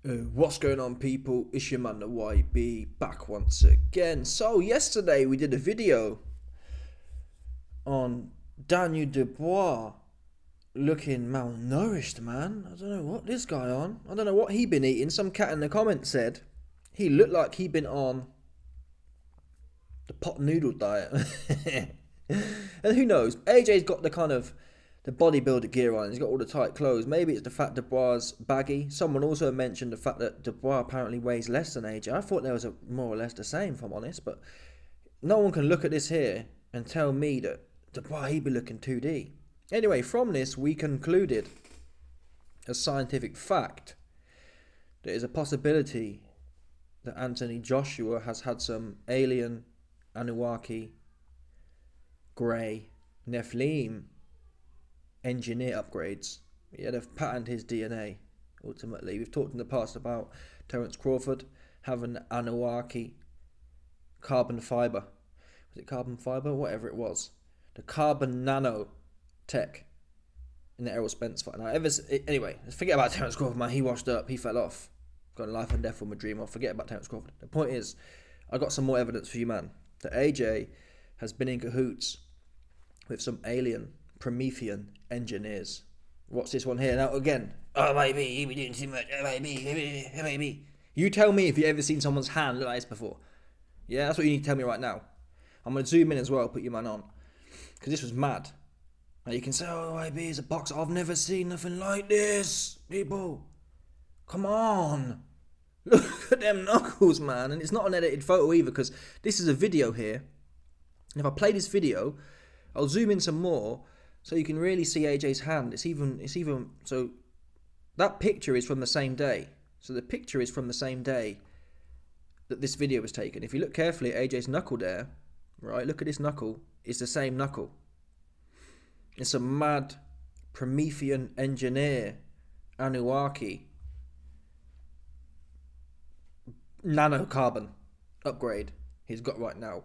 What's going on, people? It's your man the YB back once again. So yesterday we did a video on Daniel Dubois looking malnourished, man. I don't know what this guy on. I don't know what he been eating. Some cat in the comments said he looked like he been on the pot noodle diet. And who knows? AJ's got the bodybuilder gear on. He's got all the tight clothes. Maybe it's the fact Dubois baggy. Someone also mentioned the fact that Dubois apparently weighs less than AJ. I thought there was more or less the same, if I'm honest. But no one can look at this here and tell me that Dubois, he be looking 2D. Anyway, from this, we concluded a scientific fact. There is a possibility that Anthony Joshua has had some alien, Anunnaki, Grey, Nephilim engineer upgrades. Yeah, they've patented his DNA, ultimately. We've talked in the past about Terence Crawford having Anunnaki carbon fibre. Was it carbon fibre? Whatever it was. The carbon nano tech in the Errol Spence fight. Now, anyway, let's forget about Terence Crawford, man. He washed up. He fell off. Got a life and death from a dream off. Forget about Terence Crawford. The point is, I got some more evidence for you, man. That AJ has been in cahoots with some alien Promethean engineers. What's this one here? Now, again, oh, maybe, he be doing too much. Oh, maybe. You tell me if you've ever seen someone's hand look like this before. Yeah, that's what you need to tell me right now. I'm going to zoom in as well, put your man on. Because this was mad. Now, you can say, oh, IB is a boxer. I've never seen nothing like this, people. Come on. Look at them knuckles, man. And it's not an edited photo either, because this is a video here. And if I play this video, I'll zoom in some more so you can really see AJ's hand. It's even so that picture is from the same day. So the picture is from the same day that this video was taken. If you look carefully at AJ's knuckle there, right, look at this knuckle, it's the same knuckle. It's a mad Promethean engineer, Anunnaki, nanocarbon upgrade he's got right now.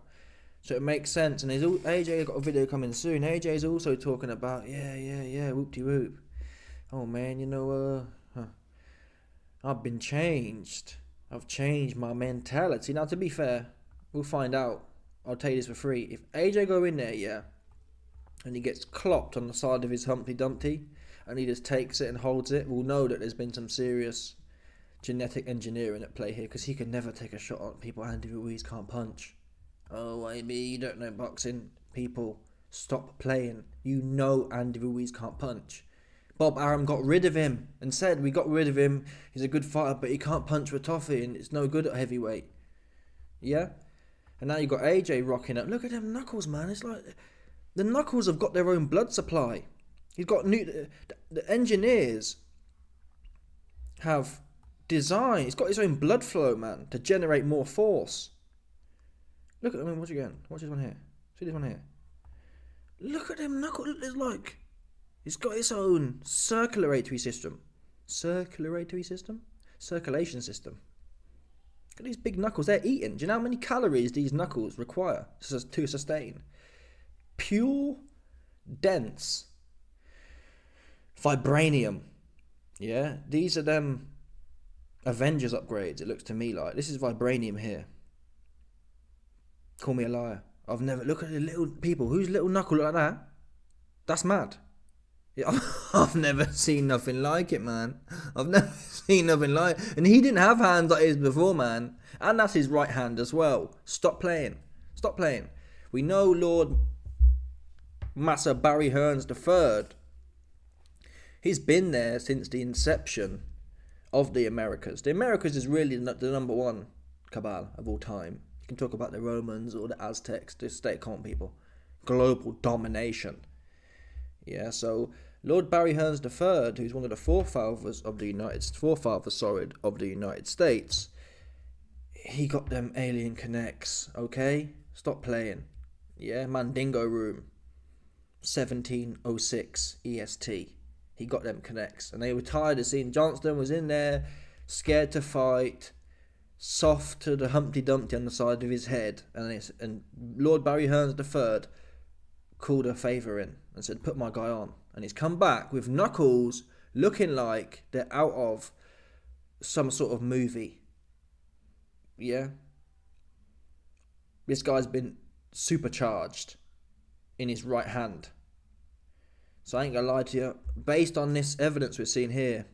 So it makes sense. And AJ got a video coming soon. AJ's also talking about, yeah, whoop-de-whoop. Oh man, I've been changed. I've changed my mentality. Now, to be fair, we'll find out. I'll tell you this for free. If AJ go in there, yeah, and he gets clopped on the side of his Humpty Dumpty, and he just takes it and holds it, we'll know that there's been some serious genetic engineering at play here, because he can never take a shot on people Andy Ruiz can't punch. Oh, AB, you don't know boxing. People, stop playing. You know Andy Ruiz can't punch. Bob Arum got rid of him and said, we got rid of him. He's a good fighter, but he can't punch with toffee and it's no good at heavyweight. Yeah? And now you got AJ rocking up. Look at them knuckles, man. It's like the knuckles have got their own blood supply. He's got the engineers have designed. It's got its own blood flow, man, to generate more force. Look at them. Watch again. Watch this one here. See this one here. Look at them knuckles. It's got its own circulatory system. Circulation system. Look at these big knuckles. They're eating. Do you know how many calories these knuckles require to sustain? Pure, dense vibranium. Yeah, these are them Avengers upgrades. It looks to me like this is vibranium here. Call me a liar. I've never... Look at the little people. Whose little knuckle like that? That's mad. Yeah, I've never seen nothing like it, man. I've never seen nothing like it. And he didn't have hands like his before, man. And that's his right hand as well. Stop playing. We know Lord Massa Barry Hearns III. He's been there since the inception of the Americas. The Americas is really the number one cabal of all time. Can talk about the Romans or the Aztecs, the state-con people. Global domination. Yeah, so Lord Barry Hearns III, who's one of the forefathers of the United States, he got them alien connects, okay? Stop playing. Yeah, Mandingo Room, 1706 EST. He got them connects. And they were tired of seeing Johnston was in there, scared to fight, soft to the Humpty Dumpty on the side of his head, and Lord Barry Hearns III called a favour in and said, put my guy on. And he's come back with knuckles looking like they're out of some sort of movie. Yeah? This guy's been supercharged in his right hand. So I ain't gonna lie to you. Based on this evidence we're seeing here,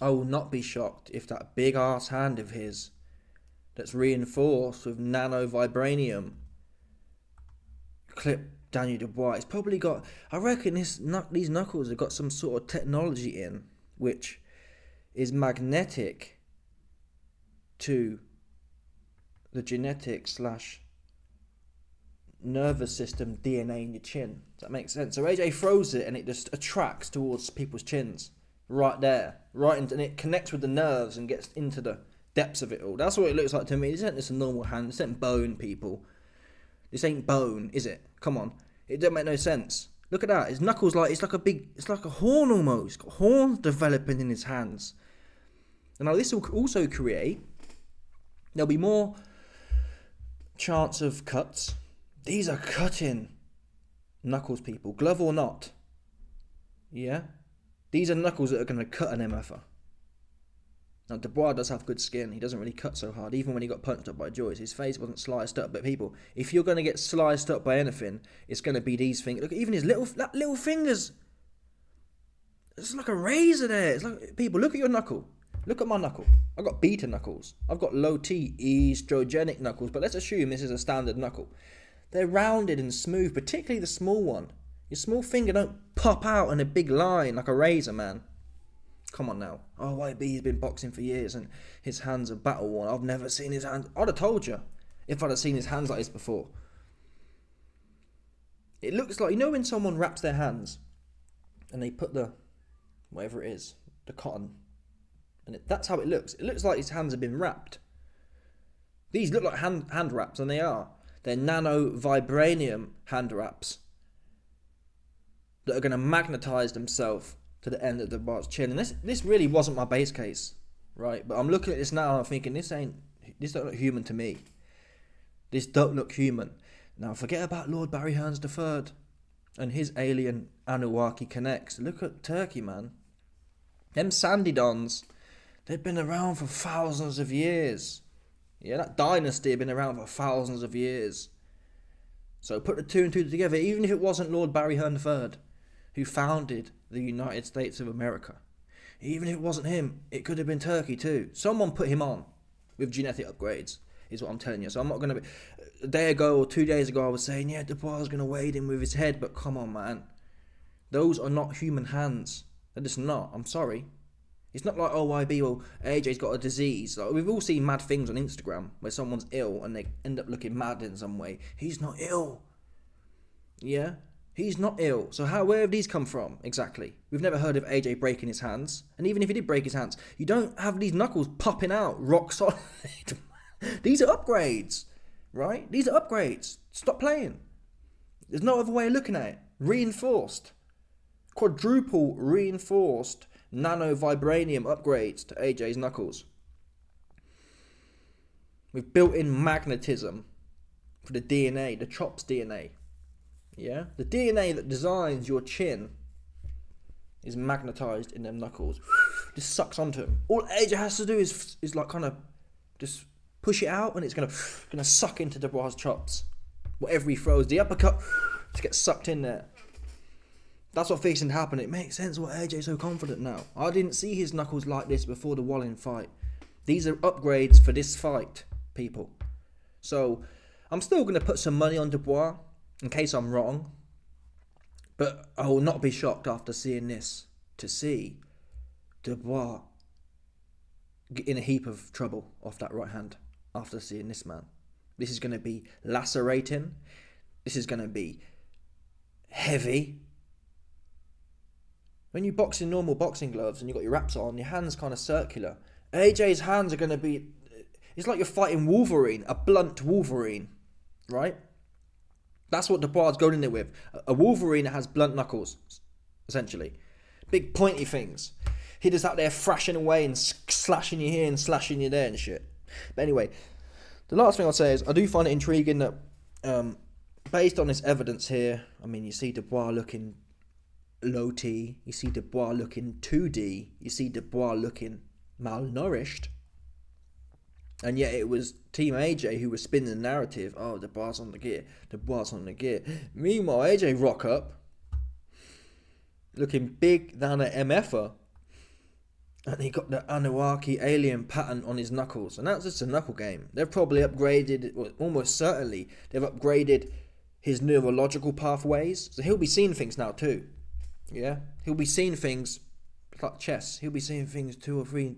I will not be shocked if that big ass hand of his that's reinforced with nano vibranium clip Daniel Dubois. It's probably got, I reckon these knuckles have got some sort of technology in which is magnetic to the genetic / nervous system DNA in your chin. Does that make sense? So AJ throws it and it just attracts towards people's chins. Right there. And it connects with the nerves and gets into the depths of it all. That's what it looks like to me. This isn't just a normal hand. This ain't bone, people. This ain't bone, is it? Come on. It don't make no sense. Look at that. His knuckles it's like a horn almost. He's got horns developing in his hands. And now this will also create, there'll be more chance of cuts. These are cutting knuckles, people. Glove or not. Yeah? These are knuckles that are going to cut an MFer. Now, Dubois does have good skin. He doesn't really cut so hard. Even when he got punched up by Joyce, his face wasn't sliced up. But people, if you're going to get sliced up by anything, it's going to be these fingers. Look, even his little fingers. It's like a razor there. It's like, people, look at your knuckle. Look at my knuckle. I've got beta knuckles. I've got low T, estrogenic knuckles. But let's assume this is a standard knuckle. They're rounded and smooth, particularly the small one. Your small finger don't pop out in a big line like a razor, man. Come on now. Oh, YB's been boxing for years and his hands are battle worn. I've never seen his hands. I'd have told you if I'd have seen his hands like this before. It looks like, you know when someone wraps their hands and they put the, whatever it is, the cotton, and that's how it looks. It looks like his hands have been wrapped. These look like hand wraps, and they are. They're nano vibranium hand wraps that are going to magnetize themselves to the end of the bar's chin. And this really wasn't my base case, right? But I'm looking at this now and I'm thinking, this don't look human to me. This don't look human. Now forget about Lord Barry Hearns III and his alien Anunnaki connects. Look at Turkey, man. Them Sandy Dons, they've been around for thousands of years. Yeah, that dynasty had been around for thousands of years. So put the two and two together, even if it wasn't Lord Barry Hearn III who founded the United States of America. Even if it wasn't him, it could have been Turkey too. Someone put him on with genetic upgrades, is what I'm telling you. So I'm not going to be... A day ago or 2 days ago I was saying, yeah, Dubois is going to wade in with his head, but come on, man. Those are not human hands. They're just not. I'm sorry. It's not like, oh, YB, well, AJ's got a disease. Like, we've all seen mad things on Instagram where someone's ill and they end up looking mad in some way. He's not ill. Yeah? He's not ill. So where have these come from, exactly? We've never heard of AJ breaking his hands. And even if he did break his hands, you don't have these knuckles popping out rock solid. These are upgrades, right? These are upgrades. Stop playing. There's no other way of looking at it. Reinforced. Quadruple reinforced nano vibranium upgrades to AJ's knuckles. With built-in magnetism for the DNA, the Chops DNA. Yeah? The DNA that designs your chin is magnetized in them knuckles. Just sucks onto them. All AJ has to do is like kind of just push it out and it's gonna suck into Dubois' chops. Whatever he throws, the uppercut just gets sucked in there. That's what fixing to happen. It makes sense why AJ's so confident now. I didn't see his knuckles like this before the Wallin fight. These are upgrades for this fight, people. So, I'm still going to put some money on Dubois, in case I'm wrong. But I will not be shocked after seeing this to see Dubois in a heap of trouble off that right hand after seeing this, man. This is going to be lacerating. This is going to be heavy. When you box in normal boxing gloves and you've got your wraps on, your hand's kind of circular. AJ's hands are going to be... It's like you're fighting Wolverine, a blunt Wolverine, right? That's what Dubois is going in there with. A Wolverine that has blunt knuckles, essentially. Big pointy things. He just out there thrashing away and slashing you here and slashing you there and shit. But anyway, the last thing I'll say is I do find it intriguing that based on this evidence here, I mean, you see Dubois looking low T, you see Dubois looking 2D, you see Dubois looking malnourished. And yet it was Team AJ who was spinning the narrative. Oh, Dubois on the gear. Dubois on the gear. Meanwhile, AJ rock up, looking big than an MFer. And he got the Anunnaki alien pattern on his knuckles. And that's just a knuckle game. They've probably upgraded, well, almost certainly, they've upgraded his neurological pathways. So he'll be seeing things now too. Yeah? He'll be seeing things like chess. He'll be seeing things 2 or 3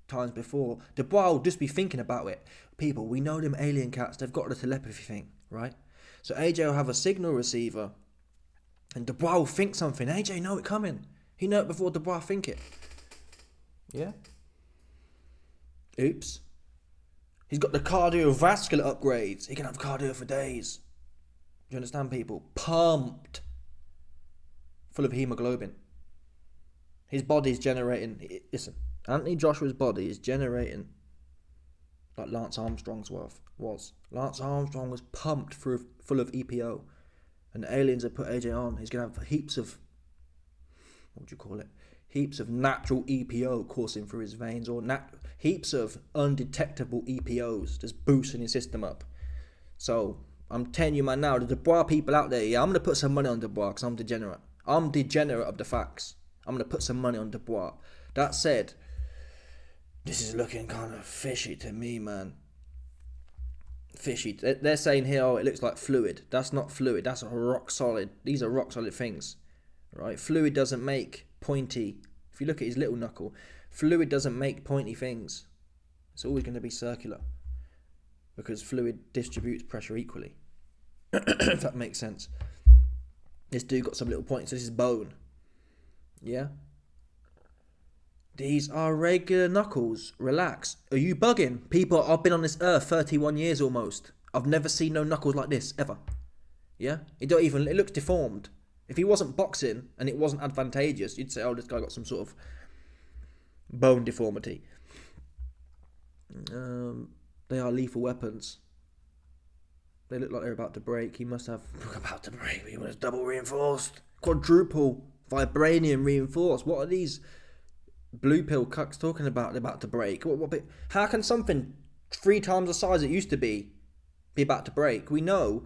times before. Dubois will just be thinking about it. People, we know them alien cats, they've got the telepathy thing, right? So AJ will have a signal receiver and Dubois will think something. AJ know it coming. He know it before Dubois think it. Yeah? Oops. He's got the cardiovascular upgrades. He can have cardio for days. Do you understand, people? Pumped. Full of hemoglobin. His body's generating... Listen, Anthony Joshua's body is generating like Lance Armstrong's was. Lance Armstrong was pumped full of EPO. And the aliens have put AJ on. He's going to have heaps of... What would you call it? Heaps of natural EPO coursing through his veins, or heaps of undetectable EPOs just boosting his system up. So, I'm telling you, man, now, the Dubois people out there, yeah, I'm going to put some money on Dubois because I'm degenerate. I'm degenerate of the facts. I'm going to put some money on Dubois. That said, this is looking kind of fishy to me, man. Fishy. They're saying here, oh, it looks like fluid. That's not fluid. That's a rock solid. These are rock solid things, right? Fluid doesn't make pointy. If you look at his little knuckle, fluid doesn't make pointy things. It's always going to be circular because fluid distributes pressure equally. If that makes sense. This dude got some little points. This is bone. Yeah? These are regular knuckles. Relax. Are you bugging? People, I've been on this earth 31 years almost. I've never seen no knuckles like this, ever. Yeah? It looks deformed. If he wasn't boxing and it wasn't advantageous, you'd say, oh, this guy got some sort of bone deformity. They are lethal weapons. They look like they're about to break. He must have... About to break. He was double reinforced. Quadruple vibranium reinforced. What are these blue pill cucks talking about? They're about to break. How can something 3 times the size it used to be about to break? We know.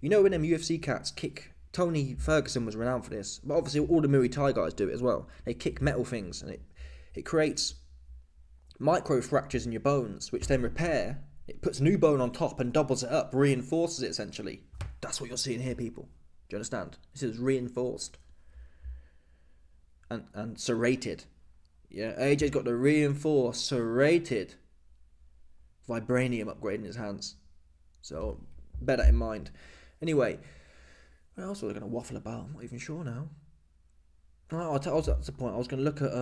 You know when them UFC cats kick... Tony Ferguson was renowned for this. But obviously all the Muay Thai guys do it as well. They kick metal things and it creates micro fractures in your bones, which then repair. It puts new bone on top and doubles it up, reinforces it essentially. That's what you're seeing here, people. Do you understand? This is reinforced and serrated. Yeah, AJ's got the reinforced, serrated vibranium upgrade in his hands. So bear that in mind. Anyway, what else was I going to waffle about? I'm not even sure now. That's the point. I was going to look at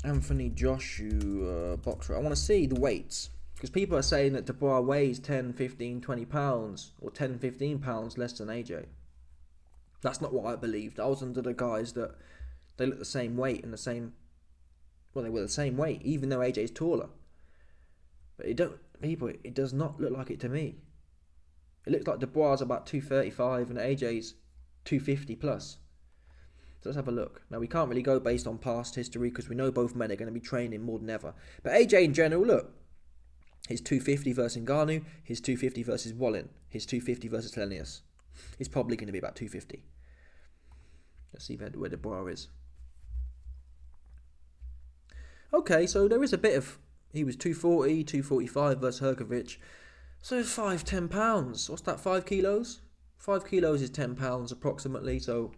Anthony Joshua boxer. I want to see the weights. Because people are saying that Dubois weighs 10, 15, 20 pounds. Or 10, 15 pounds less than AJ. That's not what I believed. I was under the guise that they look the same weight and the same... Well, they were the same weight, even though AJ's taller. But it does not look like it to me. It looks like Dubois is about 235 and AJ's 250 plus. So let's have a look. Now, we can't really go based on past history because we know both men are going to be training more than ever. But AJ in general, look. His 250 versus Ngannou, his 250 versus Wallin, his 250 versus Lenius. He's probably going to be about 250. Let's see where Dubois is. Okay, so there is a bit of... He was 240, 245 versus Hergovic. So it's 10 pounds. What's that, 5 kilos? 5 kilos is 10 pounds approximately, so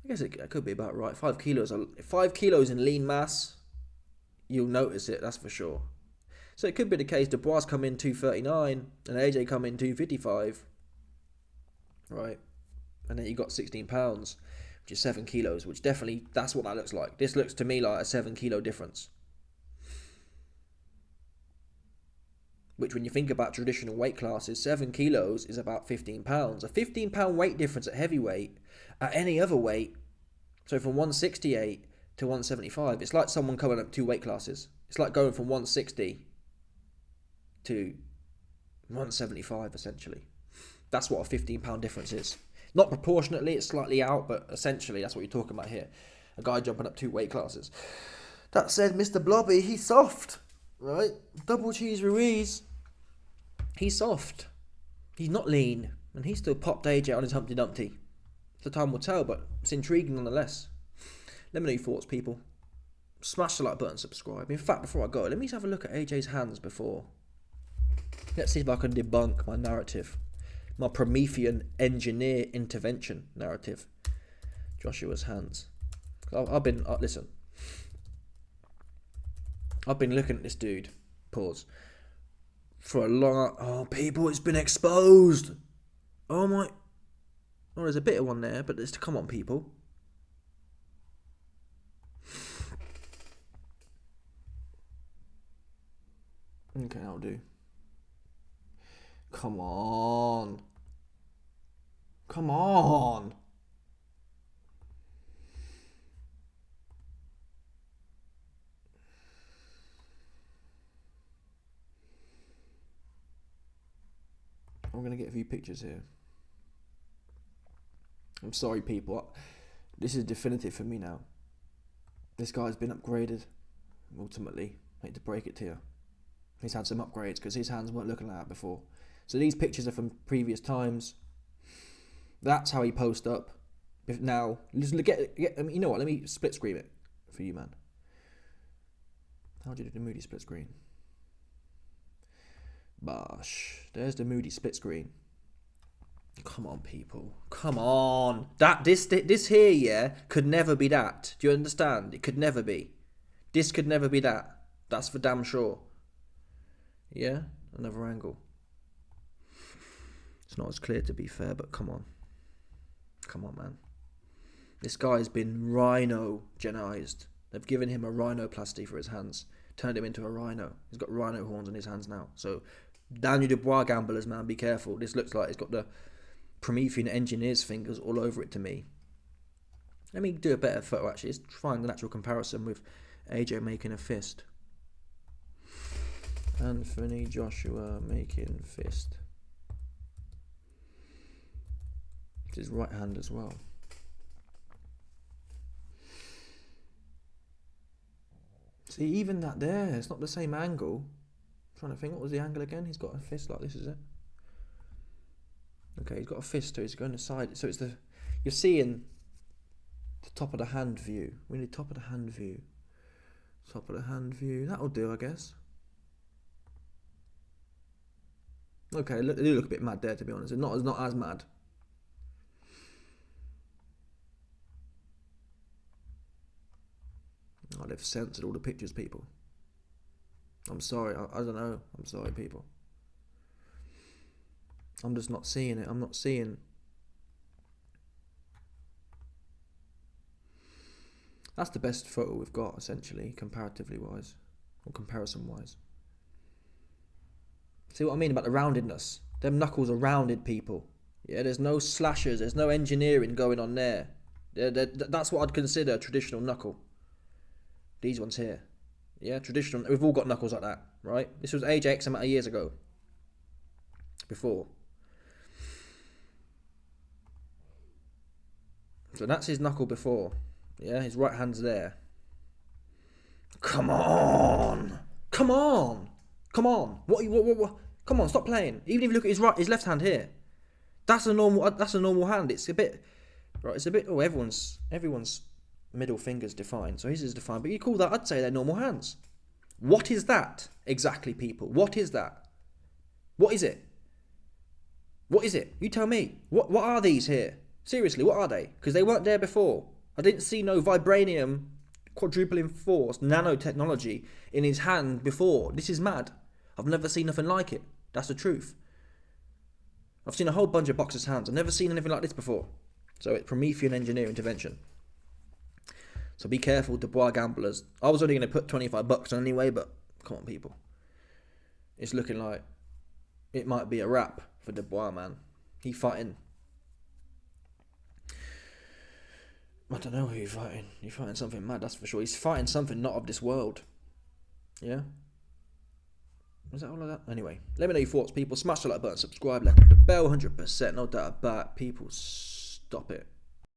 I guess it could be about right. 5 kilos in lean mass, you'll notice it, that's for sure. So it could be the case Dubois come in 239 and AJ come in 255. Right. And then you got 16 pounds, which is 7 kilos, which definitely, that's what that looks like. This looks to me like a 7 kilo difference. Which, when you think about traditional weight classes, 7 kilos is about 15 pounds. A 15 pound weight difference at heavyweight, at any other weight, so from 168 to 175, it's like someone coming up 2 weight classes. It's like going from 160 to 175, essentially. That's what a 15 pound difference is. Not proportionately, it's slightly out, but essentially that's what you're talking about here. A guy jumping up 2 weight classes. That said, Mr. Blobby, he's soft, right? Double cheese Ruiz, he's soft. He's not lean, and he still popped AJ on his Humpty Dumpty. The time will tell, but it's intriguing nonetheless. Let me know your thoughts, people. Smash the like button, subscribe. In fact, before I go, let me have a look at AJ's hands before. Let's see if I can debunk my narrative. My Promethean engineer intervention narrative. Joshua's hands. I've been, listen. I've been looking at this dude, pause, for a long, oh people, it's been exposed. Oh my, oh there's a bit of one there, but there's, come on people. Okay, I'll do. Come on. Come on. I'm going to get a few pictures here. I'm sorry, people. This is definitive for me now. This guy's been upgraded. Ultimately, I hate to break it to you. He's had some upgrades because his hands weren't looking like that before. So these pictures are from previous times. That's how he posed up. If now, just get, I mean, you know what? Let me split screen it for you, man. How do you do the Moody split screen? Bosh. There's the Moody split screen. Come on, people. Come on. This here, yeah, could never be that. Do you understand? It could never be. This could never be that. That's for damn sure. Yeah? Another angle. It's not as clear, to be fair, but come on. Come on, man. This guy's been rhino-genized. They've given him a rhinoplasty for his hands. Turned him into a rhino. He's got rhino horns on his hands now. So, Daniel Dubois gamblers, man, be careful. This looks like it's got the Promethean engineer's fingers all over it to me. Let me do a better photo, actually. Let's find the natural comparison with AJ making a fist. Anthony Joshua making fist. It's his right hand as well. See, even that there, it's not the same angle. I'm trying to think, what was the angle again? He's got a fist like this, is it? Okay, he's got a fist, so he's going aside. So it's the, you're seeing the top of the hand view. We need top of the hand view. Top of the hand view. That'll do, I guess. Okay, they do look a bit mad there, to be honest. It's not as mad. Oh, they've censored all the pictures, people. I'm sorry. I don't know. I'm sorry, people. I'm just not seeing it. I'm not seeing. That's the best photo we've got, essentially, comparatively wise, or comparison wise. See what I mean about the roundedness? Them knuckles are rounded, people. Yeah, there's no slashers. There's no engineering going on there. That's what I'd consider a traditional knuckle. These ones here. Yeah, traditional. We've all got knuckles like that, right? This was Ajax amount of years ago. Before. So that's his knuckle before. Yeah, his right hand's there. Come on! Come on! Come on! What? Come on! Stop playing. Even if you look at his left hand here, that's a normal hand. It's a bit, right? It's a bit. Oh, everyone's middle finger's defined, so his is defined. But you call that? I'd say they're normal hands. What is that exactly, people? What is that? What is it? What is it? You tell me. What are these here? Seriously, what are they? Because they weren't there before. I didn't see no vibranium, quadrupling force, nanotechnology in his hand before. This is mad. I've never seen nothing like it. That's the truth. I've seen a whole bunch of boxers' hands. I've never seen anything like this before. So it's Promethean engineer intervention. So be careful, Dubois gamblers. I was only going to put $25 on anyway, but come on, people. It's looking like it might be a wrap for Dubois, man. He's fighting. I don't know who he's fighting. He's fighting something mad, that's for sure. He's fighting something not of this world. Yeah? Was that all of that? Anyway, let me know your thoughts, people. Smash the like button, subscribe, like the bell, 100%. No doubt about it. People, stop it.